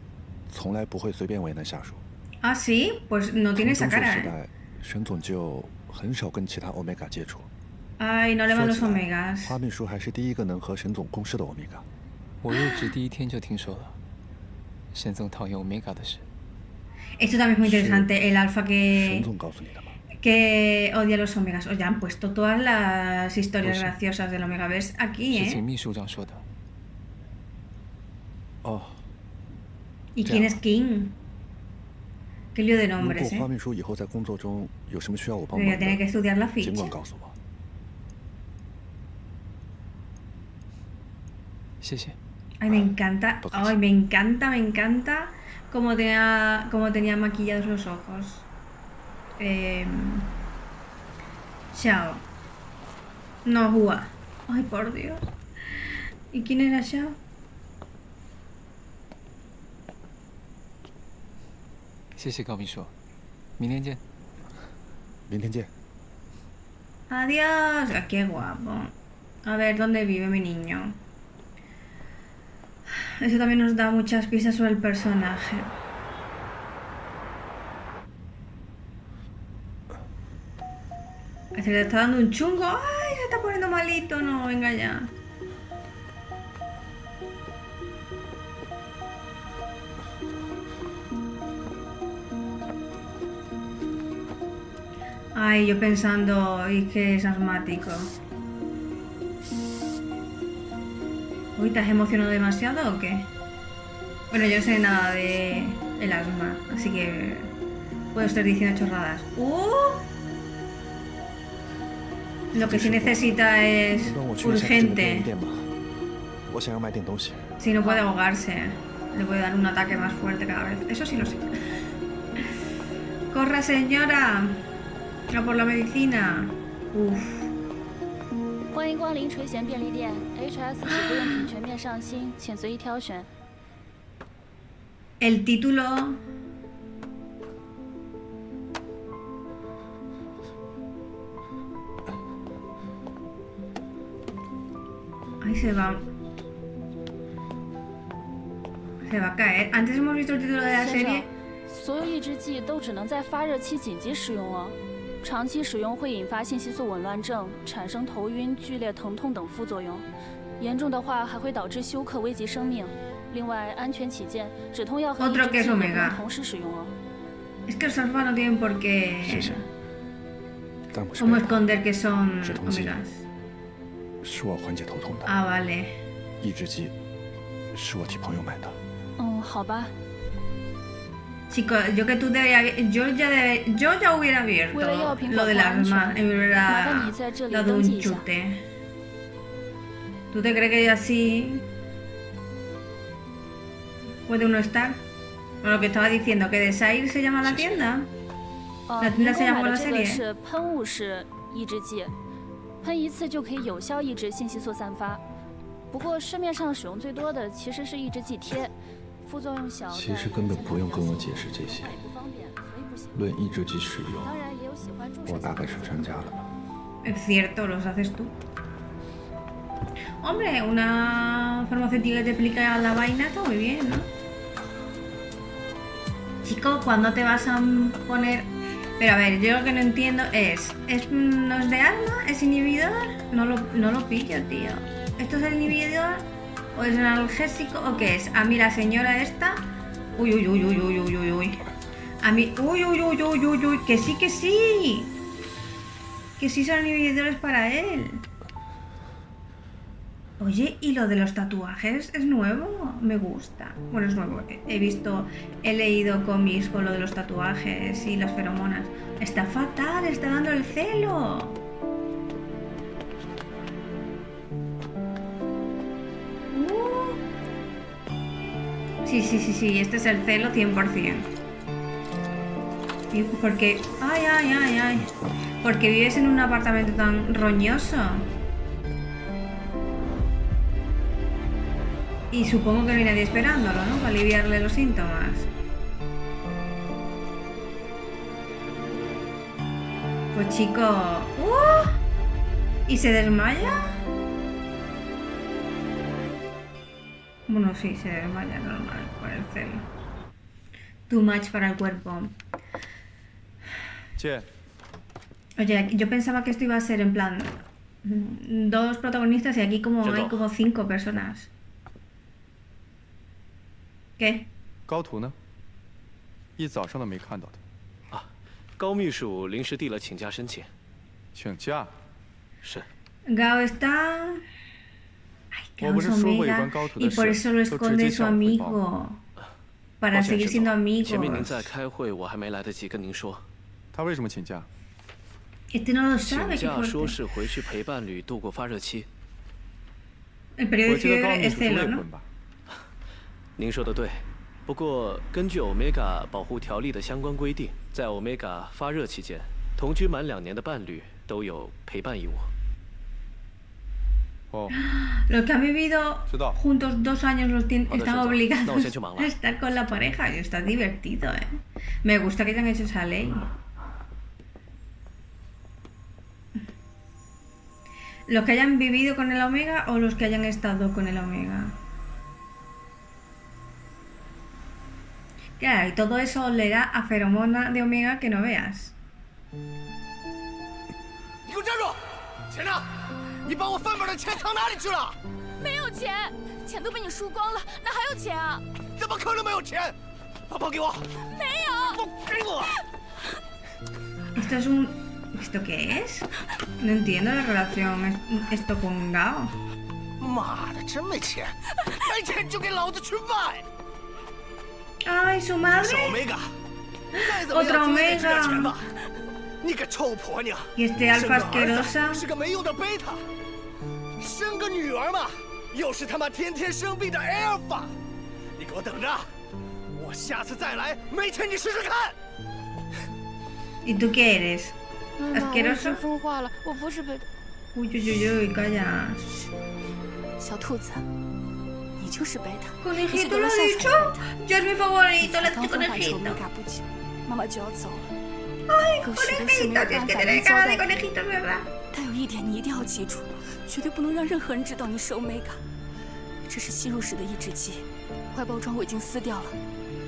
从来不会随便为难下属。
Ah, sí, pues no
从
tiene esa
中学
cara,
时
¿eh?
代，沈总就很少跟其他欧米伽接触。
Ay, no le van
说
los
起来，
omegas.
花秘书还是第一个能和沈总共事的欧米伽。
我入职第一天就听说了沈总讨厌 Omega 的事。
Esto también es muy interesante, el alfa
沈总告诉你的吗？
que odia los omegas. Oye, han puesto todas las historias
Pues sí.
graciosas del Omegaverse aquí,
是请
¿eh?
秘书长说的。
哦，
¿Y
这
quién
样
es King? Qué lío de
如
nombres,
果花
¿eh?
秘书以后在工作中有什么需要我帮
Pero
忙
ya tiene que
的，
estudiar la
尽
ficha.
管告诉我。
谢谢。
Ay, me encanta. Ay, me encanta cómo tenía maquillados los ojos. Xiao. No, Hua. Ay, por Dios. ¿Y quién era Xiao?
谢谢高秘书，明天见。
明天见。
Adiós. Ah, qué guapo. A ver, ¿dónde vive mi niño? Eso también nos da muchas pistas sobre el personaje. Se le está dando un chungo. ¡Ay! Se está poniendo malito. No, venga ya. Ay, yo pensando, y que es asmático. Uy, ¿te has emocionado demasiado o qué? Bueno, yo no sé nada de el asma, así que puedo estar diciendo chorradas. Lo que sí necesita es urgente. Si no puede ahogarse, le puede dar un ataque más fuerte cada vez. Eso sí lo sé. ¡Corra, señora! ¡A por la medicina! Uf.
欢迎光临垂涎便利店 ，HS 洗护用品全面上新，请随意挑选。
El título. Ay, se va. Se va a caer. Antes hemos visto el título de la serie.
所有抑制剂都只能在发热期紧急使用哦。 长期使用会引发信息素紊乱症，产生头晕、剧烈疼痛等副作用，严重的话还会导致休克，危及生命。另外，安全起见，止痛药和抑制剂也不能同时使用哦。
Es que los alfa no tienen por qué. ¿Cómo esconder que son omegas?
是我缓解头痛的。
Ah, vale.
抑制剂是我替朋友买的。
好吧。
Chicos, yo que tú deberías... Yo ya hubiera abierto lo del asma y me hubiera dado un chute. ¿Tú te crees que así puede uno estar? Bueno, lo que estaba diciendo, que Desire se llama la tienda. La tienda se llama la serie.
是喷雾式抑制剂，喷一次就可以有效抑制信息素散发。不过市面上使用最多的其实是抑制剂贴。
其实根本不用跟我解释这些。论抑制剂使用，我大概是专家了吧。
Es cierto, los haces tú. Hombre, una farmacéutica que te explica la vaina está muy bien, ¿no? Chico, ¿cuándo te vas a poner...? Pero a ver, yo lo que no entiendo es ¿no es de alma? ¿Es inhibidor? No lo pillo, tío. ¿Esto es el inhibidor? ¿O es un analgésico o qué es? A mí la señora esta... Uy, uy, uy, uy, uy, uy, uy, uy. A mí... Uy, uy, uy, uy, uy, uy. Que sí, que sí. Que sí son inhibidores para él. Oye, ¿y lo de los tatuajes es nuevo? Me gusta. Bueno, es nuevo. He leído cómics con lo de los tatuajes y las feromonas. Está fatal, está dando el celo. Sí, este es el celo 100%. Porque... Ay. Porque vives en un apartamento tan roñoso. Y supongo que no hay nadie esperándolo, ¿no? Para aliviarle los síntomas. Pues chico... ¿Y se desmaya? Bueno, sí, se desmaya normal por el celo. Too much para el cuerpo.
Che.
Oye, yo pensaba que esto iba a ser en plan... 2 protagonistas y aquí hay como 5 personas. ¿Qué?
高图呢？一早上都没看到他。
啊，高秘书临时递了请假申请。
请假？
是。
Gao está... Ay, Gao es Omega y por eso lo esconde su amigo. Para seguir siendo amigos.
前面您在开会，我还没来得及跟您说。
他为什么请假？
Este no lo sabe,
请假说是回去陪伴侣度过发热期。
El periodo de fiebre es celo, ¿no?
您说的对，不过根据 Omega 保护条例的相关规定，在 Omega 发热期间，同居满2年的伴侣都有陪伴义务。
Los que han vivido juntos 2 años están obligados a estar con la pareja y está divertido, ¿eh? Me gusta que hayan hecho esa ley. ¿Los que hayan vivido con el Omega o los que hayan estado con el Omega? Claro, y todo eso olerá a feromona de Omega que no veas.
你给我站住！钱呢？你把我饭本的钱藏哪里去了？
没有钱，钱都被你输光了，哪还有钱啊？
怎么可能没有钱？把包给我！
没有！
包给我！
¿Esto qué es? No entiendo la relación esto con Gao.
妈的，真没钱！没钱就给老子去卖
！Ay, su madre.
是 Omega， 再怎么样总得给点钱吧。你个臭婆娘！
Y este alfa asquerosa
是个没用的贝塔，生个女儿嘛，又是他妈天天生病的 Alpha。你给我等着，我下次再来，没钱你试试看。
¿Y tú qué eres?
妈妈，我已
¿Asqueroso?
经分化了，我不是贝塔。
Uy, uy, uy, uy, calla.
小兔子，你就是贝塔。
Conejito lo ha dicho. Yo es mi favorito, le
刚
digo
分化成
conejito.
Omega 不久，妈妈就要走了。
Ay,
有许多事没
conejito,
有
tienes
办
que
法
tener
能
cara
交
de
代给
conejito, ¿verdad?
但有一点你一定要记住，绝对不能让任何人知道你是 Omega。这是吸入时的抑制剂，外包装我已经撕掉了。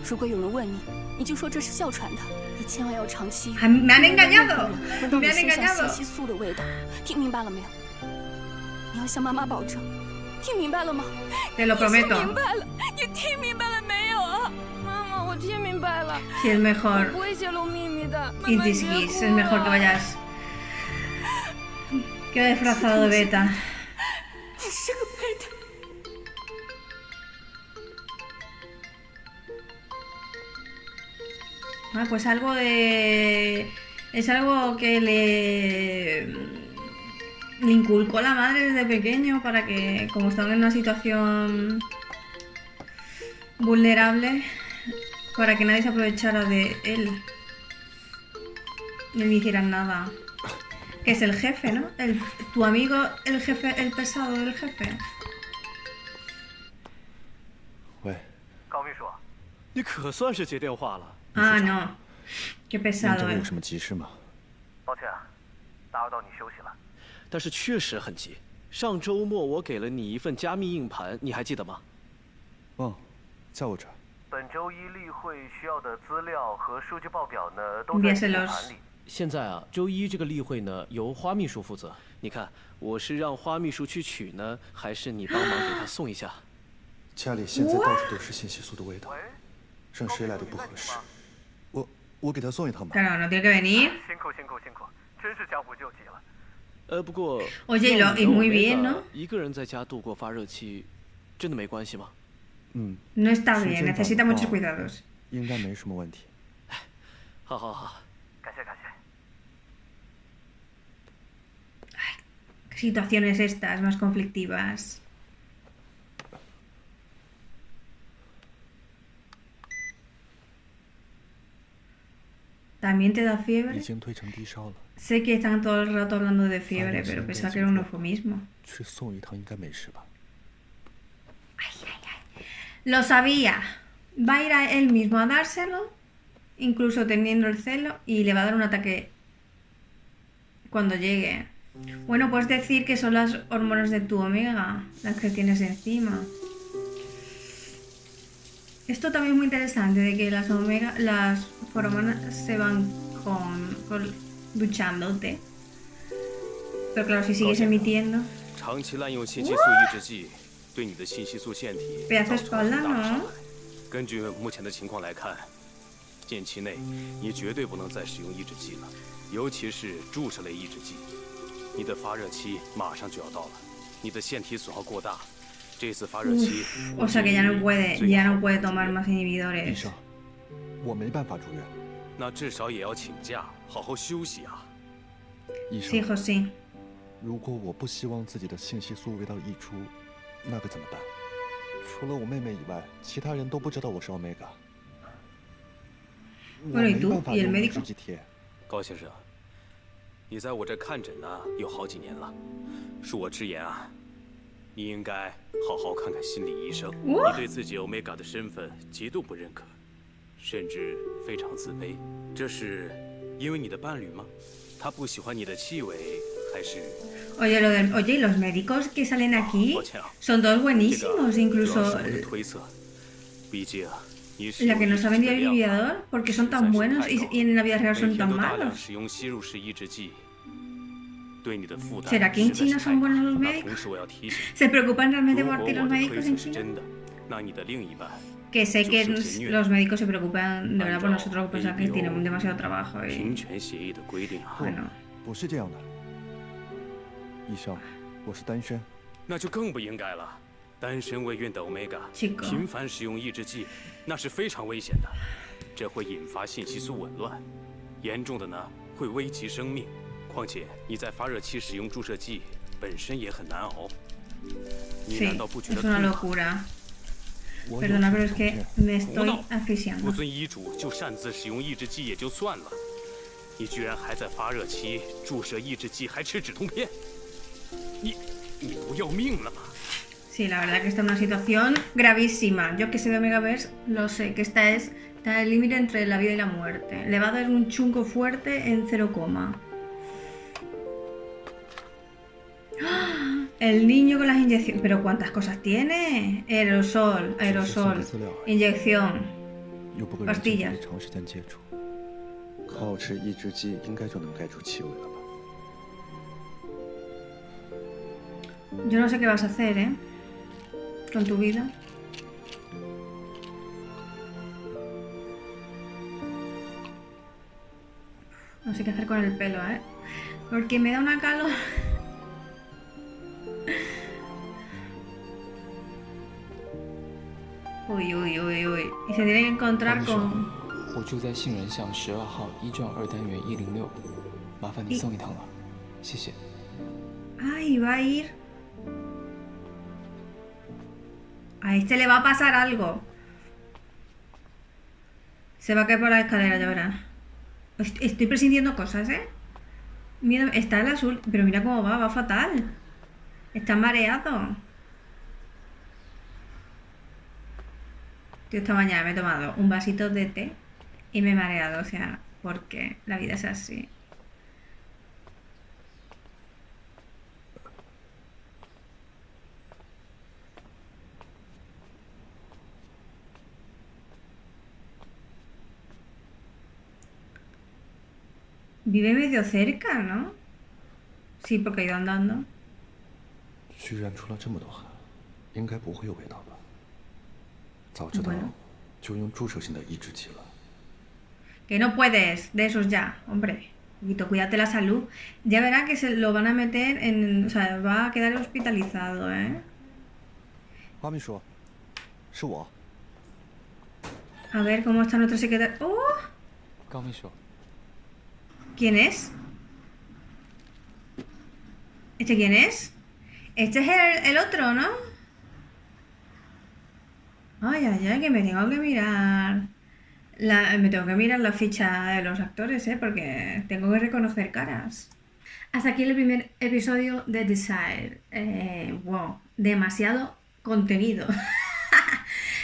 如果有人问你，你就说这是哮传的。你千万要长期。
Me han engañado.
闻到你
Me han
身上
engañado.
信息素的味道，听明白了没有？你要向妈妈保证，听明白了吗？
Te lo
你
prometo.
听明白了，你听明白了没有啊？妈妈，我听明白了。
Si es
我
mejor.
不会泄露秘密的。
Intiskis, es mejor que vayas. Qué disfrazado de beta.
你是个贝塔。
Ah, pues algo de... Es algo que le inculcó la madre desde pequeño para que, como estaban en una situación vulnerable, para que nadie se aprovechara de él y no le hicieran nada. Que es el jefe, ¿no? Tu amigo, el jefe, el pesado del jefe.
喂，
高秘书，你可算是接电话了。
Ah, no. Qué
您
pesado,
找我
eh.
有什么急事吗？
抱歉啊，打扰到你休息了。但是确实很急。上周末我给了你一份加密硬盘，你还记得吗？
哦，在我这儿。
本周一例会需要的资料和数据报表呢，都在硬盘里。现在啊，周一这个例会呢，由花秘书负责。你看，我是让花秘书去取呢，还是你帮忙给他送一下？
家里现在到处都是信息素的味道，让谁来都不合适。我给他送一趟吧。
Claro, no tiene que venir.
辛苦，真是江湖救急了。不过
Oye, y muy bien, ¿no?
一个人在家度过发热期，真的没关系吗？
No está bien, necesita muchos cuidados.
应该没什么问题。
好，感谢。
¿Qué situaciones estas más conflictivas? ¿También te da fiebre?
已经退成低烧了。
Sé que están todo el rato hablando de fiebre, pero pensaba que era un eufemismo.
去送一趟应该没事吧？
Lo sabía. Va a ir a él mismo a dárselo, incluso teniendo el celo, y le va a dar un ataque cuando llegue. Bueno, puedes decir que son las hormonas de tu Omega, las que tienes encima. Esto también es muy interesante, de que las Omega, las hormonas se van con duchándote. Pero claro, si sigues emitiendo...
长期滥用信息素抑制剂，对你的信息素腺体
Pedazo
造成了很大的
espalda,
伤
¿no?
害。根据目前的情况来看，近期内你绝对不能再使用抑制剂了，尤其是注射类抑制剂。你的发热期马上就要到了，你的腺体损耗过大，这次发热期，
O sea que ya no puede tomar más inhibidores.
医生，我没办法住院。
那至少也要请假，好好休息啊。
医生，
Sí, José.
如果我不希望自己的信息素味道溢出，那可怎么办？除了我妹妹以外，其他人都不知道我是 Omega。我没办法用抑制剂贴。
高先生，你在我这看诊呢有好几年了，恕我直言啊，你应该好好看看心理医生。你对自己 Omega 的身份极度不认可，甚至非常自卑，这是因为你的伴侣吗？他不喜欢你的气味，还是？
Oye, los médicos que salen aquí son todos buenísimos, incluso...
推测，毕竟
La que nos ha vendido el Viviador, porque son tan buenos y en la vida real son tan malos. ¿Será que en China son buenos los médicos? ¿Se preocupan realmente por ti los médicos en China? Que sé que los médicos se preocupan de verdad por nosotros, pensar que tienen demasiado trabajo y... Bueno.
不是这样的，医生，我是单身。
那就更不应该了。单身未孕的 Omega 频繁使用抑制剂，那是非常危险的，这会引发信息素紊乱，严重的呢会危及生命。况且你在发热期使用注射剂本身也很难熬，你难道不觉得痛苦？
Perdona, pero es que me estoy asfixiando.
不遵医嘱就擅自使用抑制剂也就算了，你居然还在发热期注射抑制剂，还吃止痛片，你不要命了吗？
Sí, la verdad que está en una situación gravísima. Yo que sé de Omegaverse, lo sé, que está en el límite entre la vida y la muerte. Le va a dar un chungo fuerte en 0, el niño con las inyecciones. ¿Pero cuántas cosas tiene? Aerosol, inyección, pastillas. Yo no sé qué vas a hacer, ¿eh? Con tu vida. No sé qué hacer con el pelo, ¿eh? Porque me da una calor. Uy, uy, uy, uy. Y se tiene que encontrar con...
我住在杏仁巷12号1幢2单元106，麻烦你送一趟了，谢谢。
Ay, va a ir... A este le va a pasar algo. Se va a caer por la escalera, ya verás. Estoy presintiendo cosas, ¿eh? Mira, está el azul, pero mira cómo va fatal. Está mareado. Yo esta mañana me he tomado un vasito de té y me he mareado, o sea, porque la vida es así. Vive medio cerca, ¿no? Sí, porque ha ido andando.
居然出了这么多汗，应该不会有味道吧？早知道就用注射性的抑制剂了。
Que no puedes de esos ya, hombre. Cuídate la salud. Ya verá que se lo van a meter en... O sea, va a quedar hospitalizado, ¿eh?
花秘书，是我。
A ver cómo está nuestro secretario. ¡Oh!
高秘书。
¿Quién es? ¿Este quién es? Este es el otro, ¿no? Ay, ay, ay, que me tengo que mirar... Me tengo que mirar la ficha de los actores, ¿eh? Porque tengo que reconocer caras. Hasta aquí el primer episodio de Desire. Wow, demasiado contenido.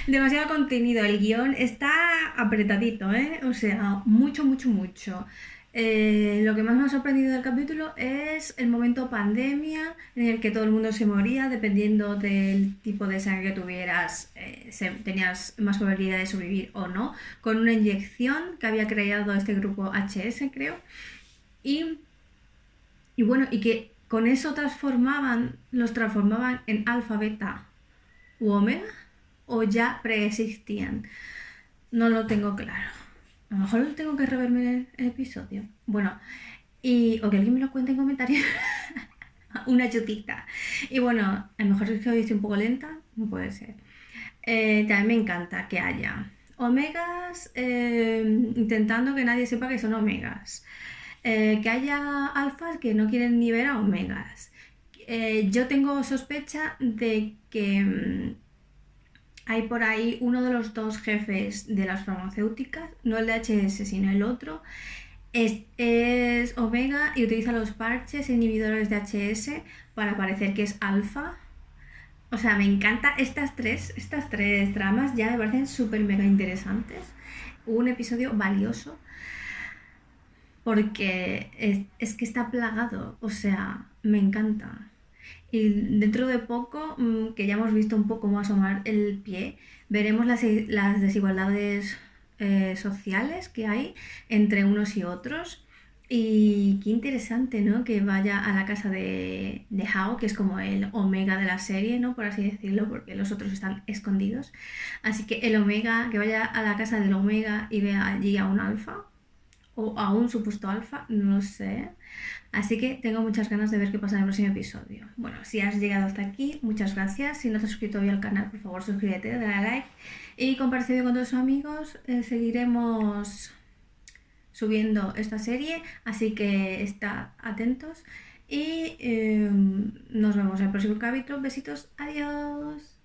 Demasiado contenido. El guión está apretadito, ¿eh? O sea, mucho, mucho, mucho. Lo que más me ha sorprendido del capítulo es el momento pandemia en el que todo el mundo se moría dependiendo del tipo de sangre que tuvieras, tenías más probabilidad de sobrevivir o no, con una inyección que había creado este grupo HS, creo, y bueno, y que con eso los transformaban en alfa, beta u omega, o ya preexistían. No lo tengo claro. A lo mejor tengo que reverme el episodio. Bueno, o que alguien me lo cuente en comentarios. Una chutita. Y bueno, a lo mejor es que hoy estoy un poco lenta. No puede ser. También me encanta que haya omegas intentando que nadie sepa que son omegas. Que haya alfas que no quieren ni ver a omegas. Yo tengo sospecha de que... hay por ahí uno de los dos jefes de las farmacéuticas, no el de HS, sino el otro, es omega y utiliza los parches inhibidores de HS para parecer que es alfa. O sea, me encantan estas tres tramas, ya me parecen súper mega interesantes. Un episodio valioso porque es que está plagado, o sea, me encanta. Y dentro de poco, que ya hemos visto un poco cómo asomar el pie, veremos las desigualdades sociales que hay entre unos y otros. Y qué interesante, ¿no? Que vaya a la casa de Hao, que es como el Omega de la serie, ¿no? Por así decirlo, porque los otros están escondidos. Así que el Omega, que vaya a la casa del Omega y vea allí a un alfa, o a un supuesto alfa, no lo sé. Así que tengo muchas ganas de ver qué pasa en el próximo episodio. Bueno, si has llegado hasta aquí, muchas gracias. Si no te has suscrito hoy al canal, por favor suscríbete, dale a like y comparte el vídeo con todos tus amigos. Seguiremos subiendo esta serie, así que está atentos y nos vemos en el próximo capítulo. Besitos, adiós.